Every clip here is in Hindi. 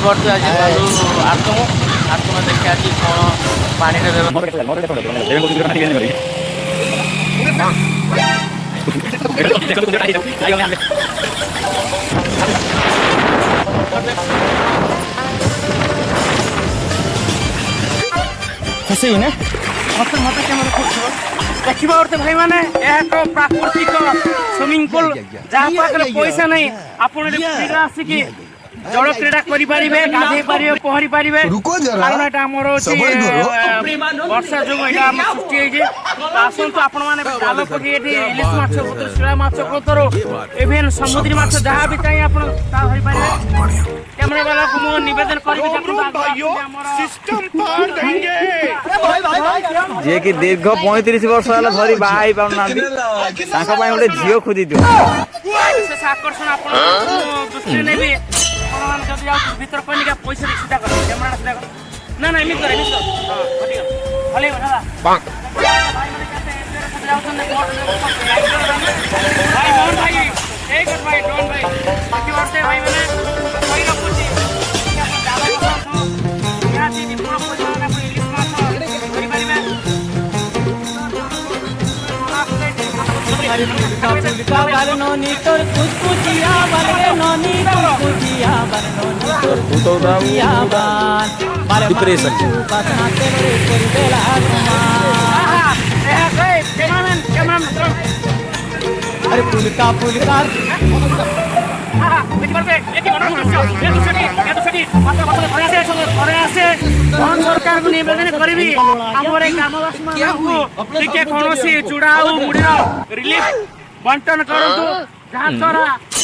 देखिए आज आसमु आसमु देखिए आज कौन पानी ଖୁସି ନା मत मत कैमरा देखा और भाई मैंने प्राकृतिक स्विमिंग पूल जहाँ पाखे पैसा नहीं आप आसिकी जल क्रीड़ा करें गाधे पारे पहरी पारे कारण यहाँ आमर वर्षा जो सृष्टि आसतु आपण मैंने जाल पकड़ इलिश माछ शिला माछ कोतरो इवेन समुद्री माछ जहाँ भी चाहिए आप कैमरा वाला को मु निवेदन जे कि दीर्घ 35 वर्ष है धरी बाहर पाना गोटे झील खोजी दियो विशेष आकर्षण आप दृष्टि ने भी भीतर कनिका पैसा सीधा कर कैमरा सीधा कर ना ना एमित कर भले भाई भाई एक भाई डोन भाई बाकी बात भाई मैंने कोई ना पूछी यहाँ से पूरा पैसा ना कोई इलिश माछ करी परिबे नोनी तोर कुचिया बारे नोनी कुचिया बारे नोनी तोर कुचिया बारे डिप्रेशन बसनाते रे तेरी बेला कैमरामैन अरे फूल का सरकार को निवेदन करी ग्रामवासी कौन चूड़ा मुड़ी रिलीफ बंटन करूँ जहाँ द्वारा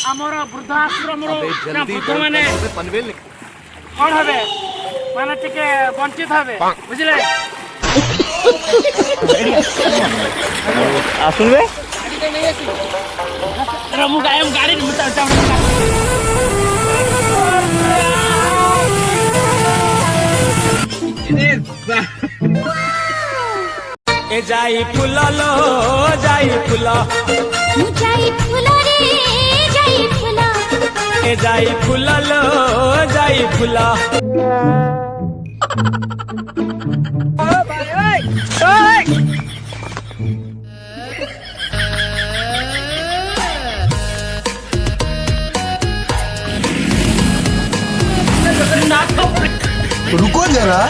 आमर वृद्धाश्रम वृद्ध मैंने कौन हे माने टिके वंचित हे बुझे आसुनबे गाड़ी ए जाई फूल लो जाई फूल जाई फूल रे जाई फूल ए जाई फूल लो जाई फूल रुको जरा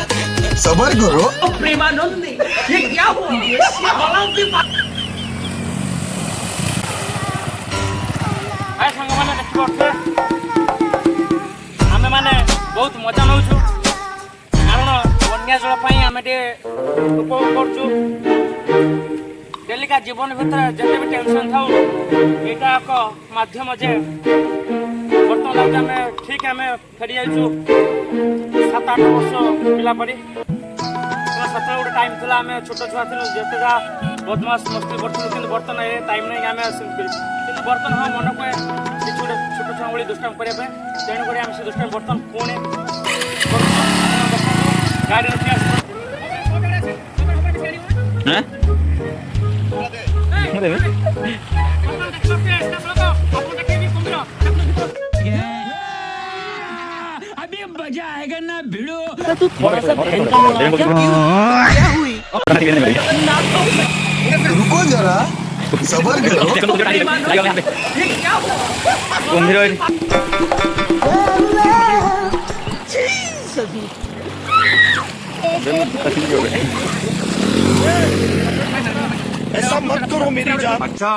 सबर करो प्रेमानंद ये क्या हुआ आमे माने बहुत मजा नौ कारण बन्या जल आम उपभोग कर डेलिका जीवन भीतर जिते भी टेंशन था यहाँ एक मध्यम जे बर्तमान लगे आम ठीक आम फेरी जाइए 7-8 वर्ष पिला परी सत गोटे टाइम था आम छोट छुआ थी जिते जहाँ बदमाश मस्ती करूँ कि बर्तमान ये टाइम नहीं आम कि बर्तमान हाँ मन को किसी गोटे छोट छुआ भाई दुष्टाम करने तेणुक आम से दुष्टाम बर्तमान पुणी गाड़ी अभी मजा आएगा ना भिड़ो तू थोड़ा सा क्या हुई रुको जरा सबर करो ऐसा मत करो मेरी जान। अच्छा